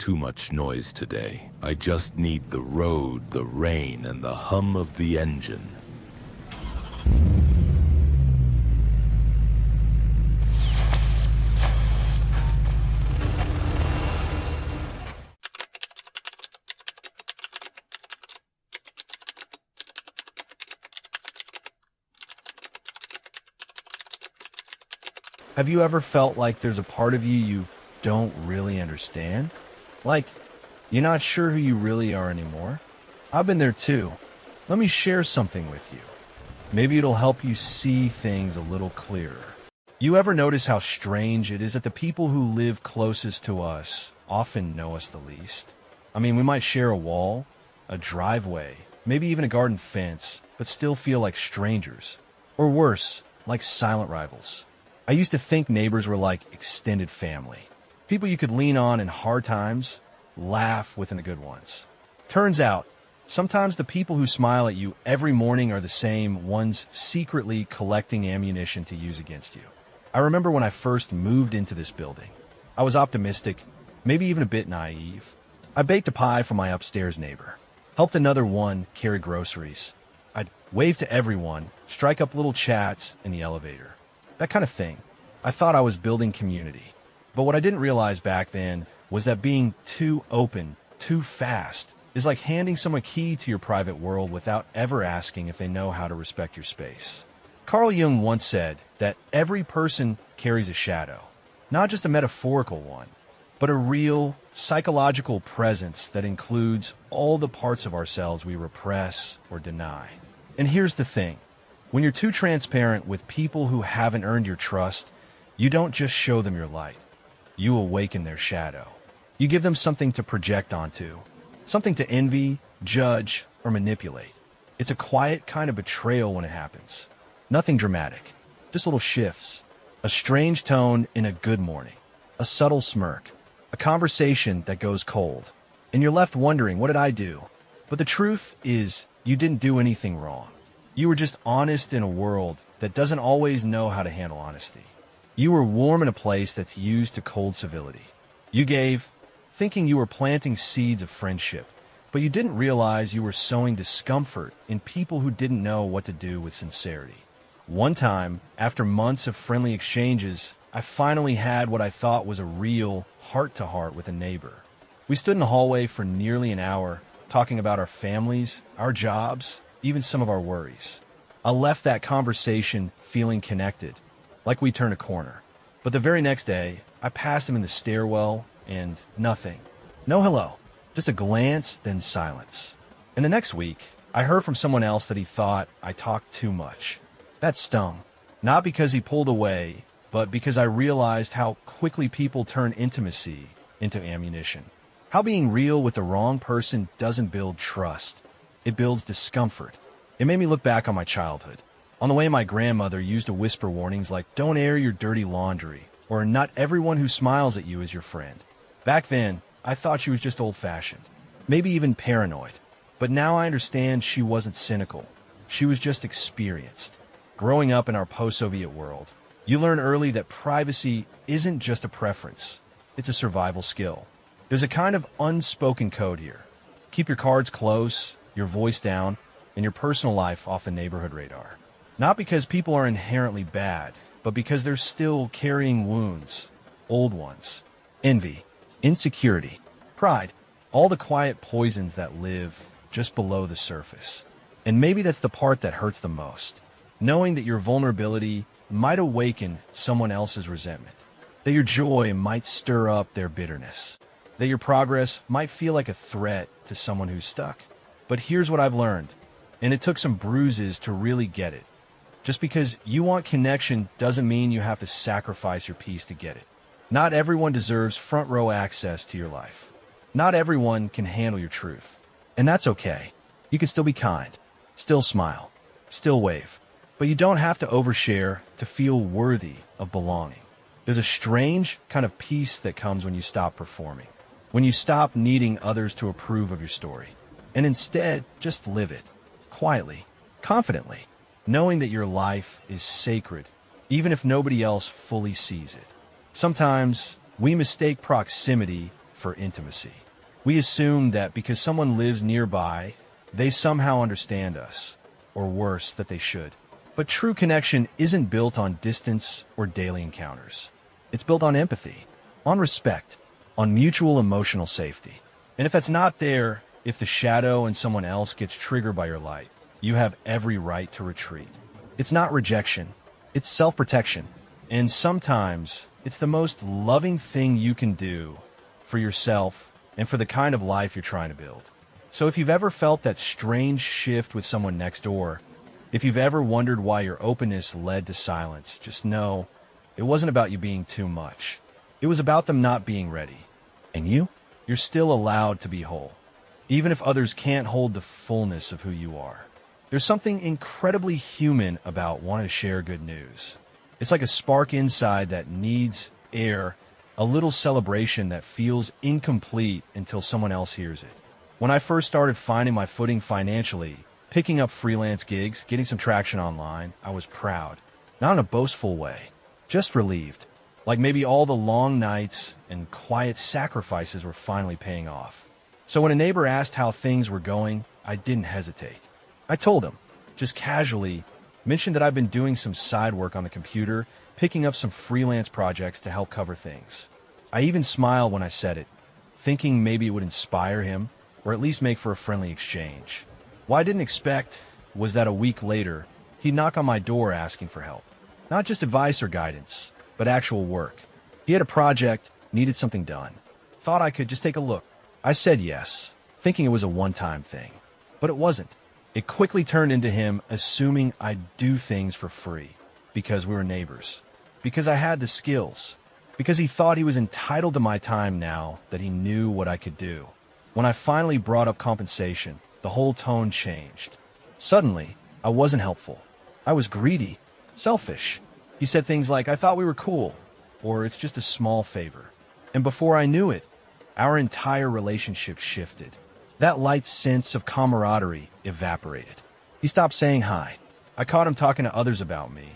too much noise today. I just need the road, the rain, and the hum of the engine. Have you ever felt like there's a part of you don't really understand? Like, you're not sure who you really are anymore? I've been there too. Let me share something with you. Maybe it'll help you see things a little clearer. You ever notice how strange it is that the people who live closest to us often know us the least? I mean, we might share a wall, a driveway, maybe even a garden fence, but still feel like strangers. Or worse, like silent rivals. I used to think neighbors were like extended family. People you could lean on in hard times, laugh with in the good ones. Turns out, sometimes the people who smile at you every morning are the same ones secretly collecting ammunition to use against you. I remember when I first moved into this building. I was optimistic, maybe even a bit naive. I baked a pie for my upstairs neighbor, helped another one carry groceries. I'd wave to everyone, strike up little chats in the elevator. That kind of thing. I thought I was building community. But what I didn't realize back then was that being too open, too fast, is like handing someone a key to your private world without ever asking if they know how to respect your space. Carl Jung once said that every person carries a shadow, not just a metaphorical one, but a real psychological presence that includes all the parts of ourselves we repress or deny. And here's the thing. When you're too transparent with people who haven't earned your trust, you don't just show them your light. You awaken their shadow. You give them something to project onto, something to envy, judge, or manipulate. It's a quiet kind of betrayal when it happens. Nothing dramatic, just little shifts. A strange tone in a good morning, a subtle smirk, a conversation that goes cold. And you're left wondering, what did I do? But the truth is, you didn't do anything wrong. You were just honest in a world that doesn't always know how to handle honesty. You were warm in a place that's used to cold civility. You gave, thinking you were planting seeds of friendship, but you didn't realize you were sowing discomfort in people who didn't know what to do with sincerity. One time, after months of friendly exchanges, I finally had what I thought was a real heart-to-heart with a neighbor. We stood in the hallway for nearly an hour, talking about our families, our jobs, even some of our worries. I left that conversation feeling connected, like we turned a corner. But the very next day, I passed him in the stairwell, and nothing. No hello, just a glance, then silence. And the next week, I heard from someone else that he thought I talked too much. That stung. Not because he pulled away, but because I realized how quickly people turn intimacy into ammunition. How being real with the wrong person doesn't build trust. It builds discomfort. It made me look back on my childhood, on the way my grandmother used to whisper warnings like, "Don't air your dirty laundry," or "Not everyone who smiles at you is your friend." Back then, I thought she was just old-fashioned, maybe even paranoid. But now I understand she wasn't cynical. She was just experienced. Growing up in our post-Soviet world, you learn early that privacy isn't just a preference. It's a survival skill. There's a kind of unspoken code here. Keep your cards close, your voice down, and your personal life off the neighborhood radar. Not because people are inherently bad, but because they're still carrying wounds, old ones. Envy, insecurity, pride, all the quiet poisons that live just below the surface. And maybe that's the part that hurts the most. Knowing that your vulnerability might awaken someone else's resentment. That your joy might stir up their bitterness. That your progress might feel like a threat to someone who's stuck. But here's what I've learned, and it took some bruises to really get it. Just because you want connection doesn't mean you have to sacrifice your peace to get it. Not everyone deserves front row access to your life. Not everyone can handle your truth. And that's okay. You can still be kind, still smile, still wave. But you don't have to overshare to feel worthy of belonging. There's a strange kind of peace that comes when you stop performing. When you stop needing others to approve of your story. And instead, just live it, quietly, confidently, knowing that your life is sacred, even if nobody else fully sees it. Sometimes we mistake proximity for intimacy. We assume that because someone lives nearby, they somehow understand us, or worse, that they should. But true connection isn't built on distance or daily encounters. It's built on empathy, on respect, on mutual emotional safety. And if that's not there, if the shadow and someone else gets triggered by your light, you have every right to retreat. It's not rejection, it's self-protection. And sometimes it's the most loving thing you can do for yourself and for the kind of life you're trying to build. So if you've ever felt that strange shift with someone next door, if you've ever wondered why your openness led to silence, just know it wasn't about you being too much. It was about them not being ready. And you're still allowed to be whole, even if others can't hold the fullness of who you are. There's something incredibly human about wanting to share good news. It's like a spark inside that needs air, a little celebration that feels incomplete until someone else hears it. When I first started finding my footing financially, picking up freelance gigs, getting some traction online, I was proud. Not in a boastful way, just relieved. Like maybe all the long nights and quiet sacrifices were finally paying off. So when a neighbor asked how things were going, I didn't hesitate. I told him, just casually, mentioned that I've been doing some side work on the computer, picking up some freelance projects to help cover things. I even smiled when I said it, thinking maybe it would inspire him, or at least make for a friendly exchange. What I didn't expect was that a week later, he'd knock on my door asking for help. Not just advice or guidance, but actual work. He had a project, needed something done. Thought I could just take a look. I said yes, thinking it was a one-time thing. But it wasn't. It quickly turned into him assuming I'd do things for free, because we were neighbors, because I had the skills, because he thought he was entitled to my time now that he knew what I could do. When I finally brought up compensation, the whole tone changed. Suddenly, I wasn't helpful. I was greedy, selfish. He said things like, "I thought we were cool," or "It's just a small favor." And before I knew it, our entire relationship shifted. That light sense of camaraderie evaporated. He stopped saying hi. I caught him talking to others about me,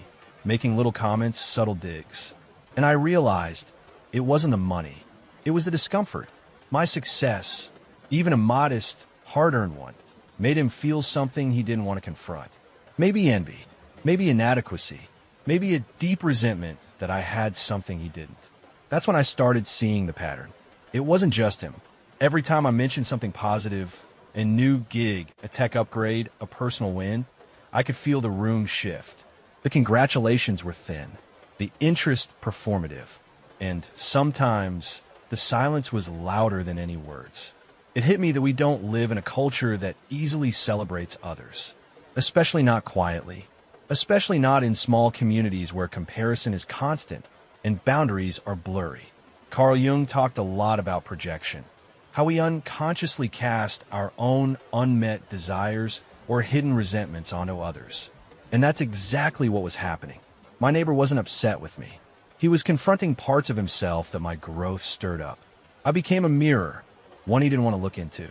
making little comments, subtle digs. And I realized it wasn't the money. It was the discomfort. My success, even a modest, hard-earned one, made him feel something he didn't want to confront. Maybe envy, maybe inadequacy, maybe a deep resentment that I had something he didn't. That's when I started seeing the pattern. It wasn't just him. Every time I mentioned something positive, a new gig, a tech upgrade, a personal win, I could feel the room shift. The congratulations were thin, the interest performative, and sometimes the silence was louder than any words. It hit me that we don't live in a culture that easily celebrates others, especially not quietly, especially not in small communities where comparison is constant and boundaries are blurry. Carl Jung talked a lot about projection, how we unconsciously cast our own unmet desires or hidden resentments onto others. And that's exactly what was happening. My neighbor wasn't upset with me. He was confronting parts of himself that my growth stirred up. I became a mirror, one he didn't want to look into.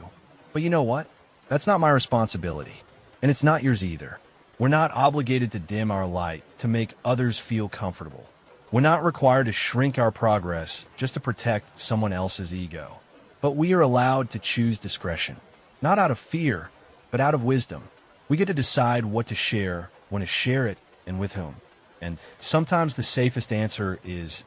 But you know what? That's not my responsibility. And it's not yours either. We're not obligated to dim our light to make others feel comfortable. We're not required to shrink our progress just to protect someone else's ego. But we are allowed to choose discretion, not out of fear, but out of wisdom. We get to decide what to share, when to share it, and with whom. And sometimes the safest answer is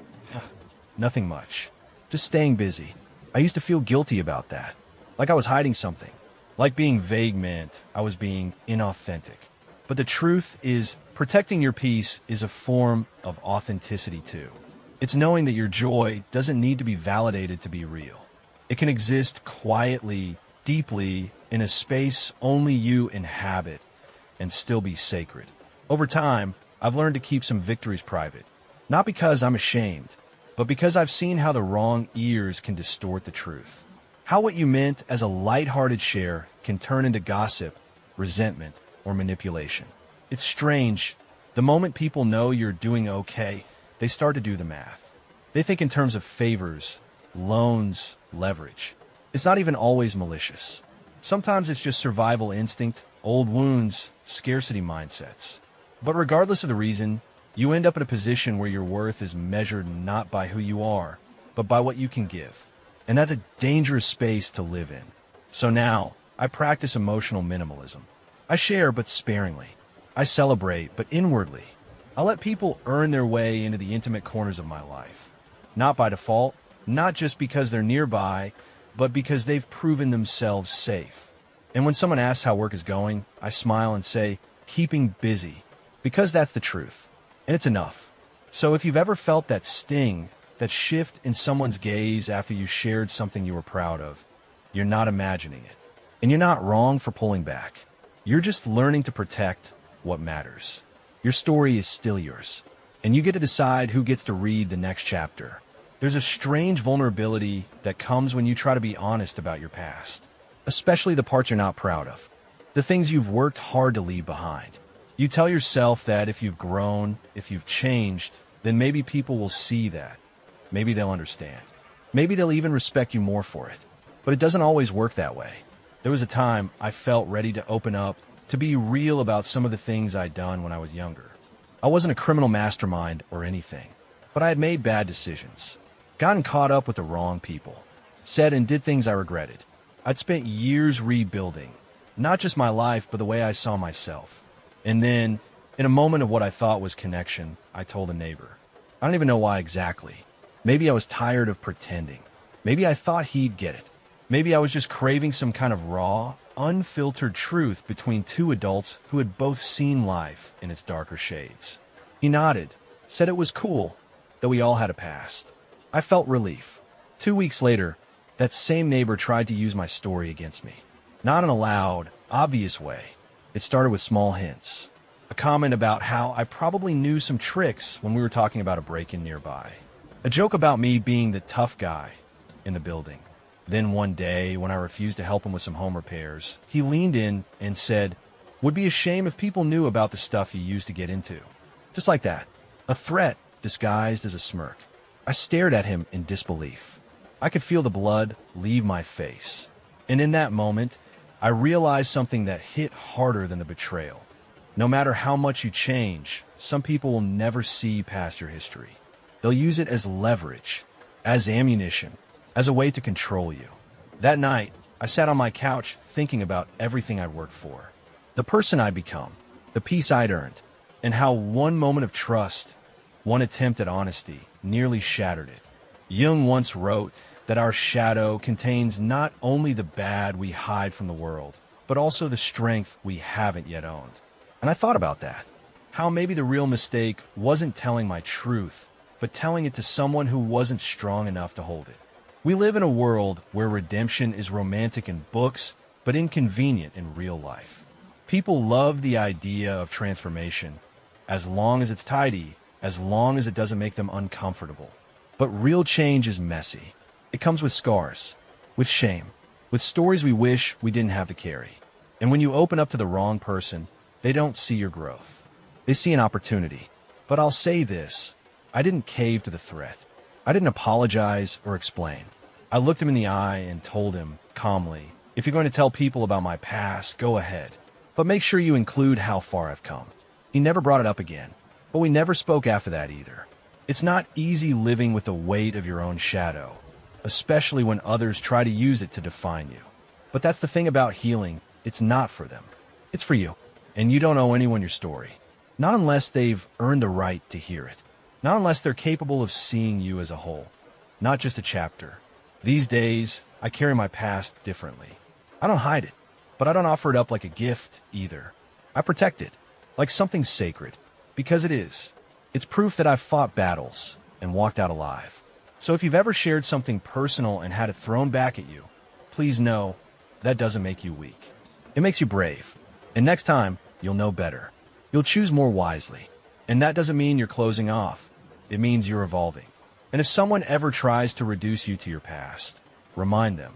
nothing much. Just staying busy. I used to feel guilty about that, like I was hiding something. Like being vague meant I was being inauthentic. But the truth is, protecting your peace is a form of authenticity too. It's knowing that your joy doesn't need to be validated to be real. It can exist quietly, deeply, in a space only you inhabit, and still be sacred. Over time, I've learned to keep some victories private. Not because I'm ashamed, but because I've seen how the wrong ears can distort the truth. How what you meant as a lighthearted share can turn into gossip, resentment, or manipulation. It's strange. The moment people know you're doing okay, they start to do the math. They think in terms of favors, loans, leverage. It's not even always malicious. Sometimes it's just survival instinct, old wounds, scarcity mindsets. But regardless of the reason, you end up in a position where your worth is measured not by who you are, but by what you can give. And that's a dangerous space to live in. So now, I practice emotional minimalism. I share, but sparingly. I celebrate, but inwardly. I let people earn their way into the intimate corners of my life. Not by default, not just because they're nearby, but because they've proven themselves safe. And when someone asks how work is going, I smile and say, keeping busy. Because that's the truth. And it's enough. So if you've ever felt that sting, that shift in someone's gaze after you shared something you were proud of, you're not imagining it. And you're not wrong for pulling back. You're just learning to protect what matters. Your story is still yours. And you get to decide who gets to read the next chapter. There's a strange vulnerability that comes when you try to be honest about your past, especially the parts you're not proud of, the things you've worked hard to leave behind. You tell yourself that if you've grown, if you've changed, then maybe people will see that. Maybe they'll understand. Maybe they'll even respect you more for it. But it doesn't always work that way. There was a time I felt ready to open up, to be real about some of the things I'd done when I was younger. I wasn't a criminal mastermind or anything, but I had made bad decisions, gotten caught up with the wrong people, said and did things I regretted. I'd spent years rebuilding, not just my life, but the way I saw myself. And then, in a moment of what I thought was connection, I told a neighbor. I don't even know why exactly. Maybe I was tired of pretending. Maybe I thought he'd get it. Maybe I was just craving some kind of raw, unfiltered truth between two adults who had both seen life in its darker shades. He nodded, said it was cool, that we all had a past. I felt relief. 2 weeks later, that same neighbor tried to use my story against me. Not in a loud, obvious way. It started with small hints. A comment about how I probably knew some tricks when we were talking about a break-in nearby. A joke about me being the tough guy in the building. Then one day, when I refused to help him with some home repairs, he leaned in and said, "Would be a shame if people knew about the stuff you used to get into." Just like that. A threat disguised as a smirk. I stared at him in disbelief. I could feel the blood leave my face. And in that moment, I realized something that hit harder than the betrayal. No matter how much you change, some people will never see past your history. They'll use it as leverage, as ammunition, as a way to control you. That night, I sat on my couch thinking about everything I'd worked for, the person I'd become, the peace I'd earned, and how one moment of trust, one attempt at honesty, nearly shattered it. Jung once wrote that our shadow contains not only the bad we hide from the world, but also the strength we haven't yet owned. And I thought about that. How maybe the real mistake wasn't telling my truth, but telling it to someone who wasn't strong enough to hold it. We live in a world where redemption is romantic in books, but inconvenient in real life. People love the idea of transformation, as long as it's tidy, as long as it doesn't make them uncomfortable. But real change is messy. It comes with scars, with shame, with stories we wish we didn't have to carry. And when you open up to the wrong person, they don't see your growth. They see an opportunity. But I'll say this, I didn't cave to the threat. I didn't apologize or explain. I looked him in the eye and told him, calmly, "If you're going to tell people about my past, go ahead. But make sure you include how far I've come." He never brought it up again, but we never spoke after that either. It's not easy living with the weight of your own shadow, especially when others try to use it to define you. But that's the thing about healing, it's not for them. It's for you. And you don't owe anyone your story. Not unless they've earned the right to hear it. Not unless they're capable of seeing you as a whole, not just a chapter. These days, I carry my past differently. I don't hide it, but I don't offer it up like a gift either. I protect it, like something sacred, because it is. It's proof that I've fought battles and walked out alive. So if you've ever shared something personal and had it thrown back at you, please know that doesn't make you weak. It makes you brave. And next time, you'll know better. You'll choose more wisely. And that doesn't mean you're closing off. It means you're evolving. And if someone ever tries to reduce you to your past, remind them,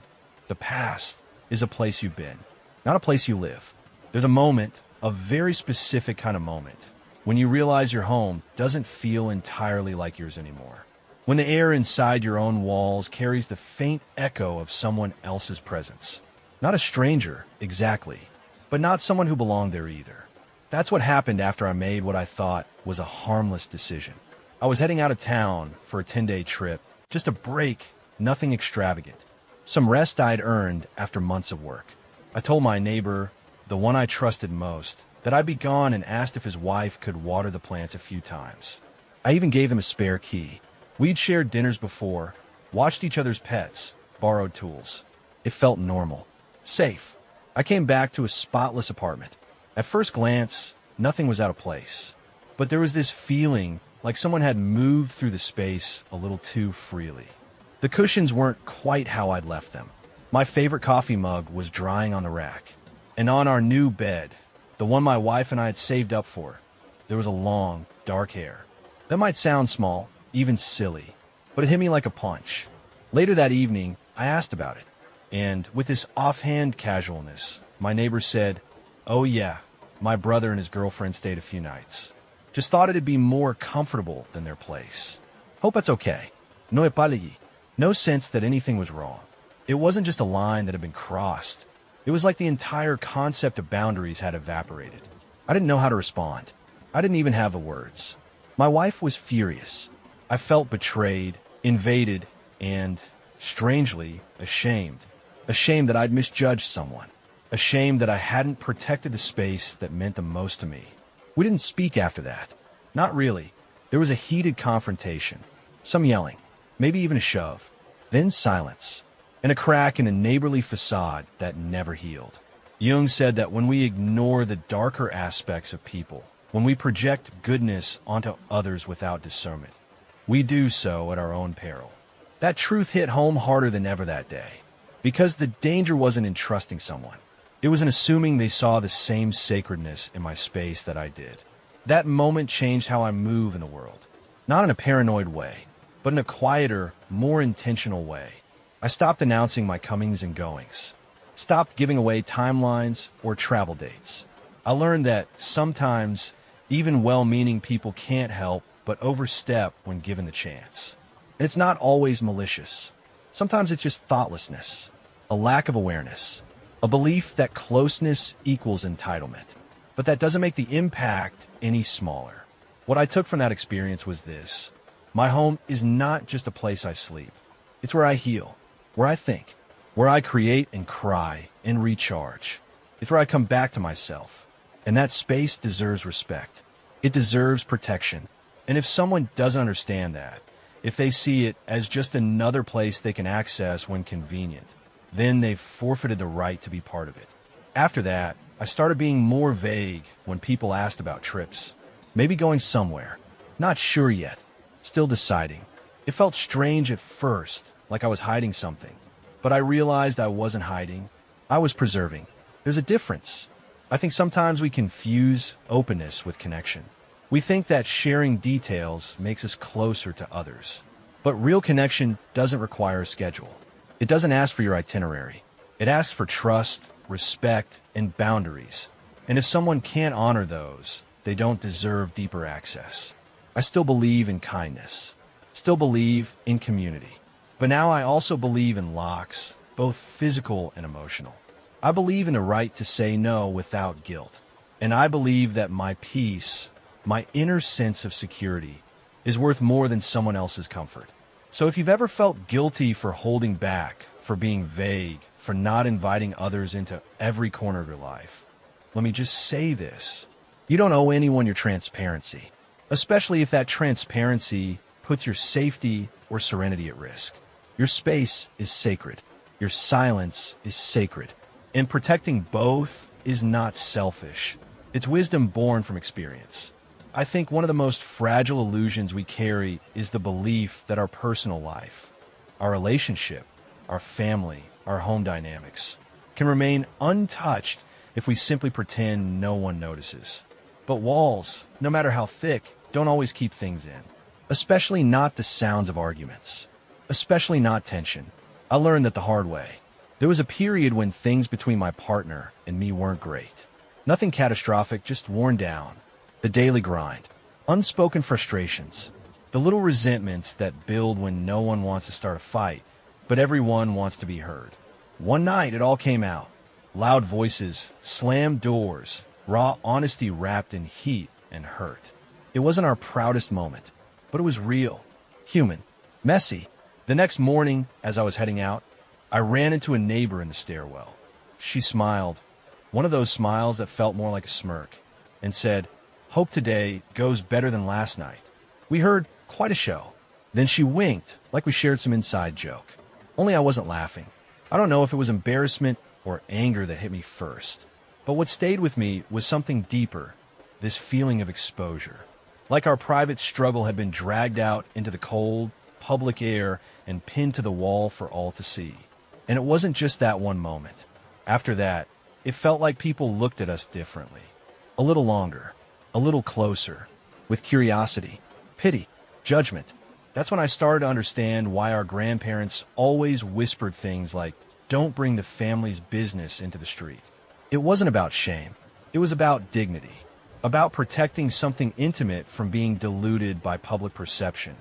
the past is a place you've been, not a place you live. There's a moment, a very specific kind of moment, when you realize your home doesn't feel entirely like yours anymore. When the air inside your own walls carries the faint echo of someone else's presence. Not a stranger, exactly, but not someone who belonged there either. That's what happened after I made what I thought was a harmless decision. I was heading out of town for a 10-day trip, just a break nothing extravagant. Some rest I'd earned after months of work. I told my neighbor, the one I trusted most, that I'd be gone and asked if his wife could water the plants a few times. I even gave him a spare key. We'd shared dinners before, watched each other's pets, borrowed tools. It felt normal, safe. I came back to a spotless apartment. At first glance, nothing was out of place. But there was this feeling like someone had moved through the space a little too freely. The cushions weren't quite how I'd left them. My favorite coffee mug was drying on the rack. And on our new bed, the one my wife and I had saved up for, there was a long, dark hair. That might sound small, even silly, but it hit me like a punch. Later that evening, I asked about it. And with this offhand casualness, my neighbor said, "Oh yeah, my brother and his girlfriend stayed a few nights. Just thought it'd be more comfortable than their place. Hope that's okay. No epalegi." No sense that anything was wrong. It wasn't just a line that had been crossed. It was like the entire concept of boundaries had evaporated. I didn't know how to respond. I didn't even have the words. My wife was furious. I felt betrayed, invaded, and, strangely, ashamed. Ashamed that I'd misjudged someone. Ashamed that I hadn't protected the space that meant the most to me. We didn't speak after that. Not really. There was a heated confrontation. Some yelling. Maybe even a shove. Then silence. And a crack in a neighborly facade that never healed. Jung said that when we ignore the darker aspects of people, when we project goodness onto others without discernment, we do so at our own peril. That truth hit home harder than ever that day. Because the danger wasn't in trusting someone. It was in assuming they saw the same sacredness in my space that I did. That moment changed how I move in the world. Not in a paranoid way, but in a quieter, more intentional way. I stopped announcing my comings and goings. Stopped giving away timelines or travel dates. I learned that sometimes even well-meaning people can't help but overstep when given the chance. And it's not always malicious. Sometimes it's just thoughtlessness, a lack of awareness, a belief that closeness equals entitlement. But that doesn't make the impact any smaller. What I took from that experience was this. My home is not just a place I sleep. It's where I heal, where I think, where I create and cry and recharge. It's where I come back to myself. And that space deserves respect. It deserves protection. And if someone doesn't understand that, if they see it as just another place they can access when convenient, then they've forfeited the right to be part of it. After that, I started being more vague when people asked about trips. Maybe going somewhere. Not sure yet. Still deciding. It felt strange at first, like I was hiding something. But I realized I wasn't hiding. I was preserving. There's a difference. I think sometimes we confuse openness with connection. We think that sharing details makes us closer to others. But real connection doesn't require a schedule. It doesn't ask for your itinerary. It asks for trust, respect, and boundaries. And if someone can't honor those, they don't deserve deeper access. I still believe in kindness. Still believe in community. But now I also believe in locks, both physical and emotional. I believe in the right to say no without guilt. And I believe that my peace, my inner sense of security, is worth more than someone else's comfort. So if you've ever felt guilty for holding back, for being vague, for not inviting others into every corner of your life, let me just say this. You don't owe anyone your transparency, especially if that transparency puts your safety or serenity at risk. Your space is sacred. Your silence is sacred. And protecting both is not selfish. It's wisdom born from experience. I think one of the most fragile illusions we carry is the belief that our personal life, our relationship, our family, our home dynamics can remain untouched if we simply pretend no one notices. But walls, no matter how thick, don't always keep things in. Especially not the sounds of arguments. Especially not tension. I learned that the hard way. There was a period when things between my partner and me weren't great. Nothing catastrophic, just worn down. The daily grind. Unspoken frustrations. The little resentments that build when no one wants to start a fight, but everyone wants to be heard. One night it all came out. Loud voices, slammed doors, raw honesty wrapped in heat and hurt. It wasn't our proudest moment, but it was real, human, messy, The next morning, as I was heading out, I ran into a neighbor in the stairwell. She smiled, one of those smiles that felt more like a smirk, and said, "Hope today goes better than last night." We heard quite a show. Then she winked, like we shared some inside joke. Only I wasn't laughing. I don't know if it was embarrassment or anger that hit me first. But what stayed with me was something deeper, this feeling of exposure. Like our private struggle had been dragged out into the cold, public air and pinned to the wall for all to see. And it wasn't just that one moment. After that, it felt like people looked at us differently. A little longer, a little closer, with curiosity, pity, judgment. That's when I started to understand why our grandparents always whispered things like, "Don't bring the family's business into the street." It wasn't about shame. It was about dignity, about protecting something intimate from being diluted by public perception.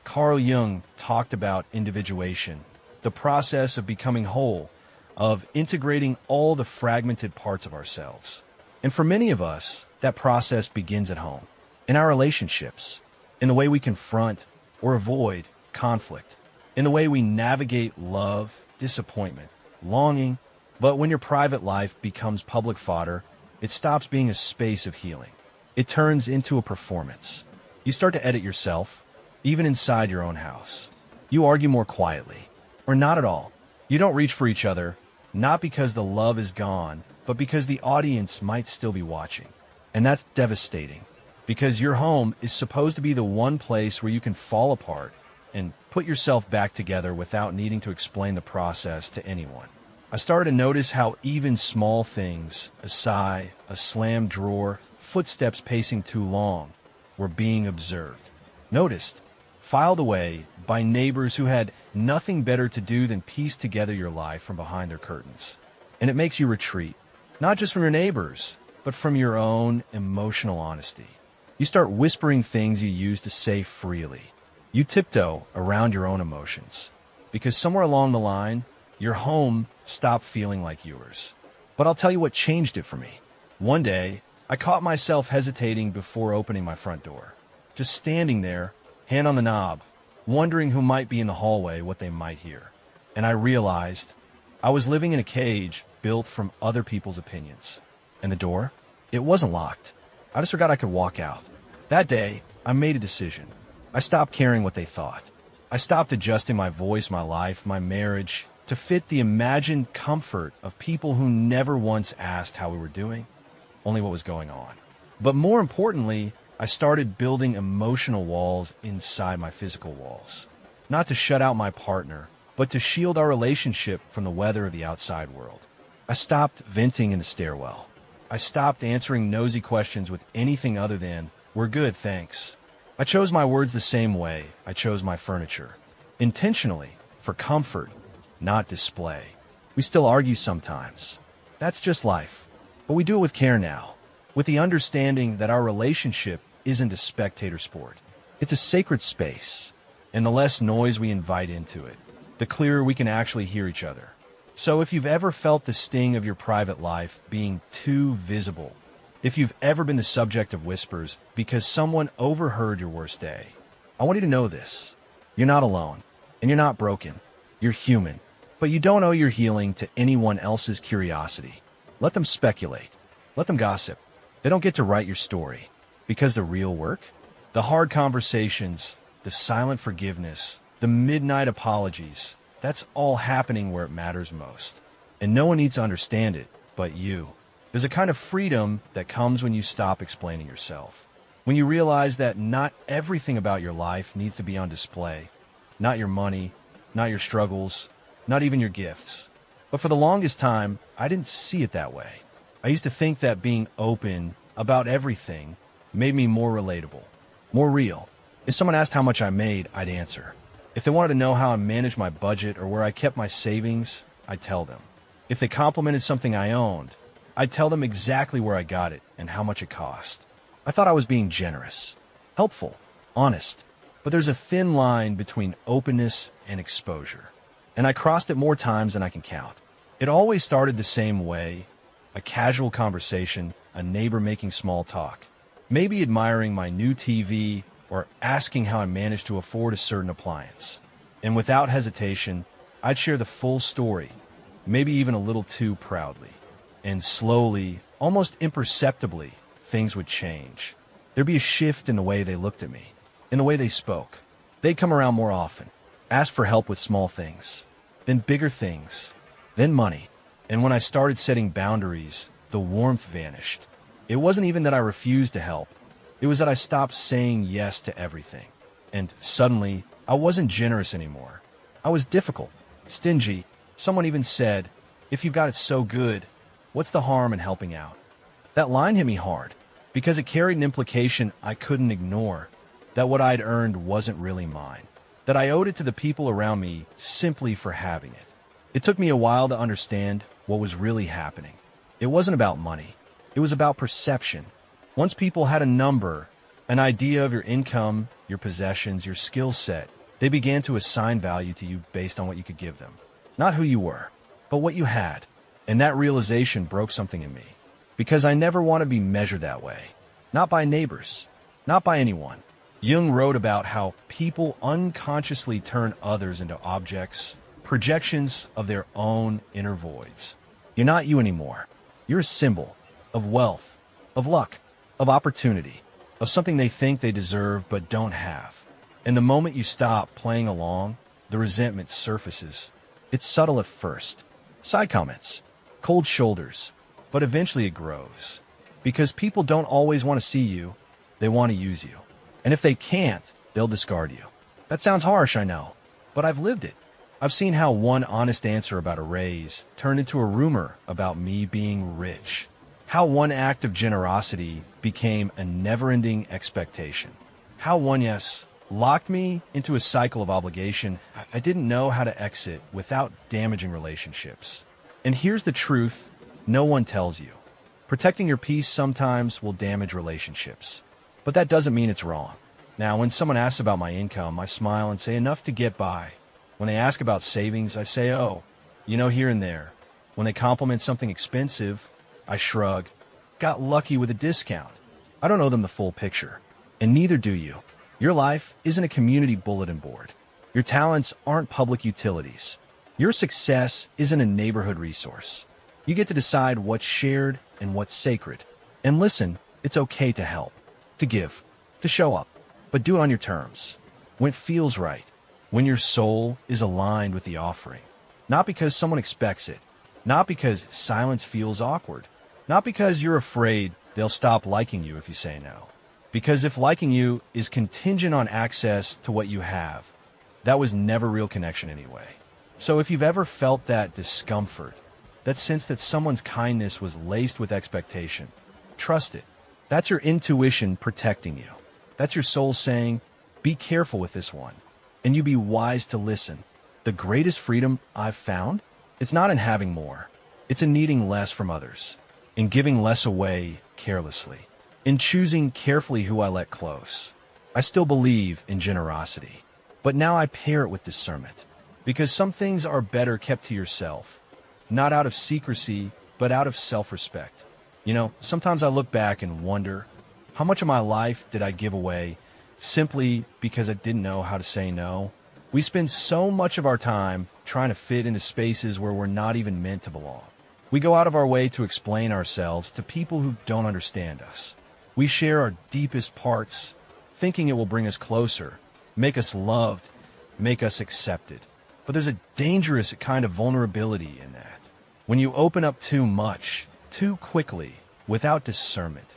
Carl Jung talked about individuation, the process of becoming whole, of integrating all the fragmented parts of ourselves. And for many of us, that process begins at home, in our relationships, in the way we confront or avoid conflict, in the way we navigate love, disappointment, longing. But when your private life becomes public fodder, it stops being a space of healing. It turns into a performance. You start to edit yourself, even inside your own house. You argue more quietly, or not at all. You don't reach for each other, not because the love is gone, but because the audience might still be watching. And that's devastating, because your home is supposed to be the one place where you can fall apart and put yourself back together without needing to explain the process to anyone. I started to notice how even small things, a sigh, a slammed drawer, footsteps pacing too long, were being observed, noticed, filed away by neighbors who had nothing better to do than piece together your life from behind their curtains. And it makes you retreat, not just from your neighbors, but from your own emotional honesty. You start whispering things you used to say freely. You tiptoe around your own emotions, because somewhere along the line, your home stopped feeling like yours. But I'll tell you what changed it for me. One day, I caught myself hesitating before opening my front door, just standing there, hand on the knob, wondering who might be in the hallway, what they might hear. And I realized I was living in a cage built from other people's opinions. And the door? It wasn't locked. I just forgot I could walk out. That day, I made a decision. I stopped caring what they thought. I stopped adjusting my voice, my life, my marriage, to fit the imagined comfort of people who never once asked how we were doing, only what was going on. But more importantly, I started building emotional walls inside my physical walls. Not to shut out my partner, but to shield our relationship from the weather of the outside world. I stopped venting in the stairwell. I stopped answering nosy questions with anything other than, "We're good, thanks." I chose my words the same way I chose my furniture. Intentionally, for comfort, not display. We still argue sometimes. That's just life. But we do it with care now, with the understanding that our relationship isn't a spectator sport. It's a sacred space, and the less noise we invite into it, the clearer we can actually hear each other. So if you've ever felt the sting of your private life being too visible, if you've ever been the subject of whispers because someone overheard your worst day, I want you to know this. You're not alone, and you're not broken. You're human, but you don't owe your healing to anyone else's curiosity. Let them speculate. Let them gossip. They don't get to write your story. Because the real work, the hard conversations, the silent forgiveness, the midnight apologies, that's all happening where it matters most. And no one needs to understand it but you. There's a kind of freedom that comes when you stop explaining yourself. When you realize that not everything about your life needs to be on display. Not your money, not your struggles, not even your gifts. But for the longest time, I didn't see it that way. I used to think that being open about everything made me more relatable, more real. If someone asked how much I made, I'd answer. If they wanted to know how I managed my budget or where I kept my savings, I'd tell them. If they complimented something I owned, I'd tell them exactly where I got it and how much it cost. I thought I was being generous, helpful, honest. But there's a thin line between openness and exposure. And I crossed it more times than I can count. It always started the same way, a casual conversation, a neighbor making small talk, maybe admiring my new TV or asking how I managed to afford a certain appliance. And without hesitation, I'd share the full story, maybe even a little too proudly. And slowly, almost imperceptibly, things would change. There'd be a shift in the way they looked at me, in the way they spoke. They'd come around more often, ask for help with small things, then bigger things, then money. And when I started setting boundaries, the warmth vanished. It wasn't even that I refused to help. It was that I stopped saying yes to everything. And suddenly, I wasn't generous anymore. I was difficult, stingy. Someone even said, "If you've got it so good, what's the harm in helping out?" That line hit me hard because it carried an implication I couldn't ignore, that what I'd earned wasn't really mine, that I owed it to the people around me simply for having it. It took me a while to understand what was really happening. It wasn't about money. It was about perception. Once people had a number, an idea of your income, your possessions, your skill set, they began to assign value to you based on what you could give them. Not who you were, but what you had. And that realization broke something in me. Because I never want to be measured that way. Not by neighbors. Not by anyone. Jung wrote about how people unconsciously turn others into objects, projections of their own inner voids. You're not you anymore. You're a symbol of wealth, of luck, of opportunity, of something they think they deserve but don't have. And the moment you stop playing along, the resentment surfaces. It's subtle at first. Side comments, cold shoulders, but eventually it grows. Because people don't always want to see you, they want to use you. And if they can't, they'll discard you. That sounds harsh, I know, but I've lived it. I've seen how one honest answer about a raise turned into a rumor about me being rich. How one act of generosity became a never-ending expectation. How one yes locked me into a cycle of obligation I didn't know how to exit without damaging relationships. And here's the truth no one tells you. Protecting your peace sometimes will damage relationships. But that doesn't mean it's wrong. Now, when someone asks about my income, I smile and say enough to get by. When they ask about savings, I say, oh, here and there. When they compliment something expensive, I shrug. Got lucky with a discount. I don't owe them the full picture. And neither do you. Your life isn't a community bulletin board. Your talents aren't public utilities. Your success isn't a neighborhood resource. You get to decide what's shared and what's sacred. And listen, it's okay to help, to give, to show up, but do it on your terms, when it feels right, when your soul is aligned with the offering. Not because someone expects it, not because silence feels awkward, not because you're afraid they'll stop liking you if you say no. Because if liking you is contingent on access to what you have, that was never real connection anyway. So if you've ever felt that discomfort, that sense that someone's kindness was laced with expectation, trust it. That's your intuition protecting you. That's your soul saying, be careful with this one. And you be wise to listen. The greatest freedom I've found, it's not in having more. It's in needing less from others, in giving less away carelessly, in choosing carefully who I let close. I still believe in generosity, but now I pair it with discernment. Because some things are better kept to yourself, not out of secrecy, but out of self-respect. Sometimes I look back and wonder, how much of my life did I give away simply because I didn't know how to say no? We spend so much of our time trying to fit into spaces where we're not even meant to belong. We go out of our way to explain ourselves to people who don't understand us. We share our deepest parts, thinking it will bring us closer, make us loved, make us accepted. But there's a dangerous kind of vulnerability in that. When you open up too much, too quickly, without discernment,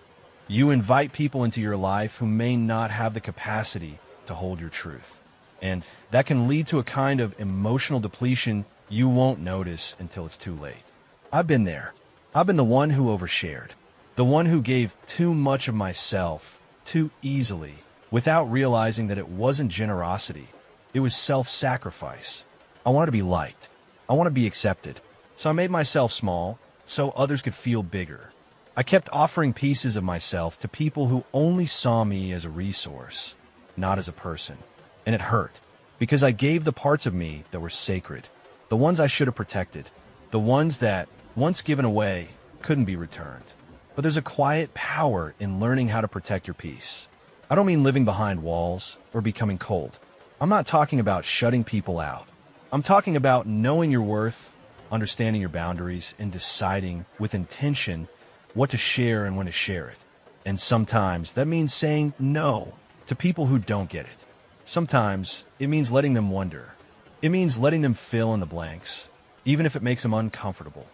you invite people into your life who may not have the capacity to hold your truth. And that can lead to a kind of emotional depletion you won't notice until it's too late. I've been there. I've been the one who overshared, the one who gave too much of myself, too easily, without realizing that it wasn't generosity. It was self-sacrifice. I wanted to be liked. I want to be accepted. So I made myself small so others could feel bigger. I kept offering pieces of myself to people who only saw me as a resource, not as a person. And it hurt, because I gave the parts of me that were sacred, the ones I should have protected, the ones that, once given away, couldn't be returned. But there's a quiet power in learning how to protect your peace. I don't mean living behind walls or becoming cold. I'm not talking about shutting people out. I'm talking about knowing your worth, understanding your boundaries, and deciding with intention what to share and when to share it. And sometimes that means saying no to people who don't get it. Sometimes it means letting them wonder. It means letting them fill in the blanks, even if it makes them uncomfortable.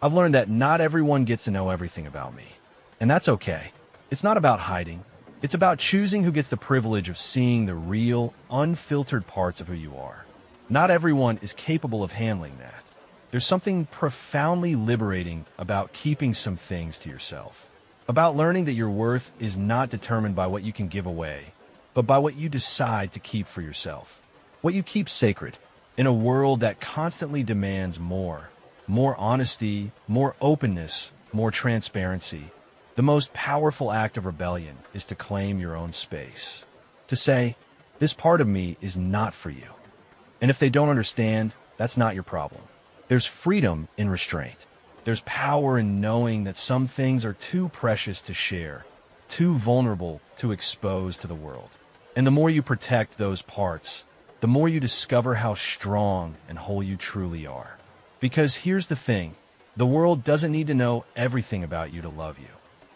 I've learned that not everyone gets to know everything about me, and that's okay. It's not about hiding. It's about choosing who gets the privilege of seeing the real, unfiltered parts of who you are. Not everyone is capable of handling that. There's something profoundly liberating about keeping some things to yourself, about learning that your worth is not determined by what you can give away, but by what you decide to keep for yourself, what you keep sacred. In a world that constantly demands more honesty, more openness, more transparency, the most powerful act of rebellion is to claim your own space. To say, this part of me is not for you. And if they don't understand, that's not your problem. There's freedom in restraint. There's power in knowing that some things are too precious to share, too vulnerable to expose to the world. And the more you protect those parts, the more you discover how strong and whole you truly are. Because here's the thing, the world doesn't need to know everything about you to love you.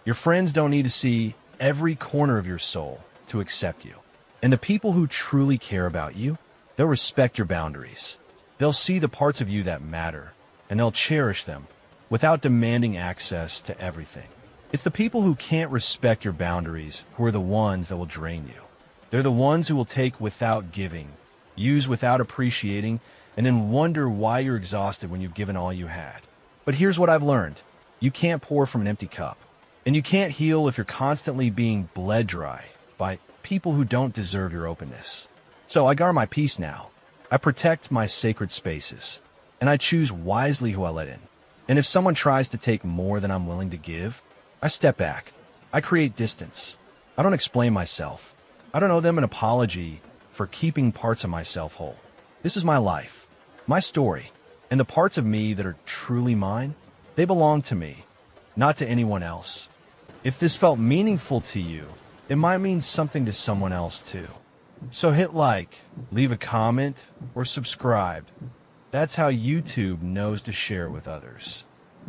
Your friends don't need to see every corner of your soul to accept you. And the people who truly care about you, they'll respect your boundaries. They'll see the parts of you that matter, and they'll cherish them without demanding access to everything. It's the people who can't respect your boundaries who are the ones that will drain you. They're the ones who will take without giving, use without appreciating, and then wonder why you're exhausted when you've given all you had. But here's what I've learned. You can't pour from an empty cup. And you can't heal if you're constantly being bled dry by people who don't deserve your openness. So I guard my peace now. I protect my sacred spaces. And I choose wisely who I let in. And if someone tries to take more than I'm willing to give, I step back. I create distance. I don't explain myself. I don't owe them an apology for keeping parts of myself whole. This is my life, my story, and the parts of me that are truly mine, they belong to me, not to anyone else. If this felt meaningful to you, it might mean something to someone else too. So hit like, leave a comment, or subscribe. That's how YouTube knows to share with others.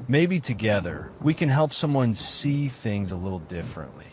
Maybe together, we can help someone see things a little differently.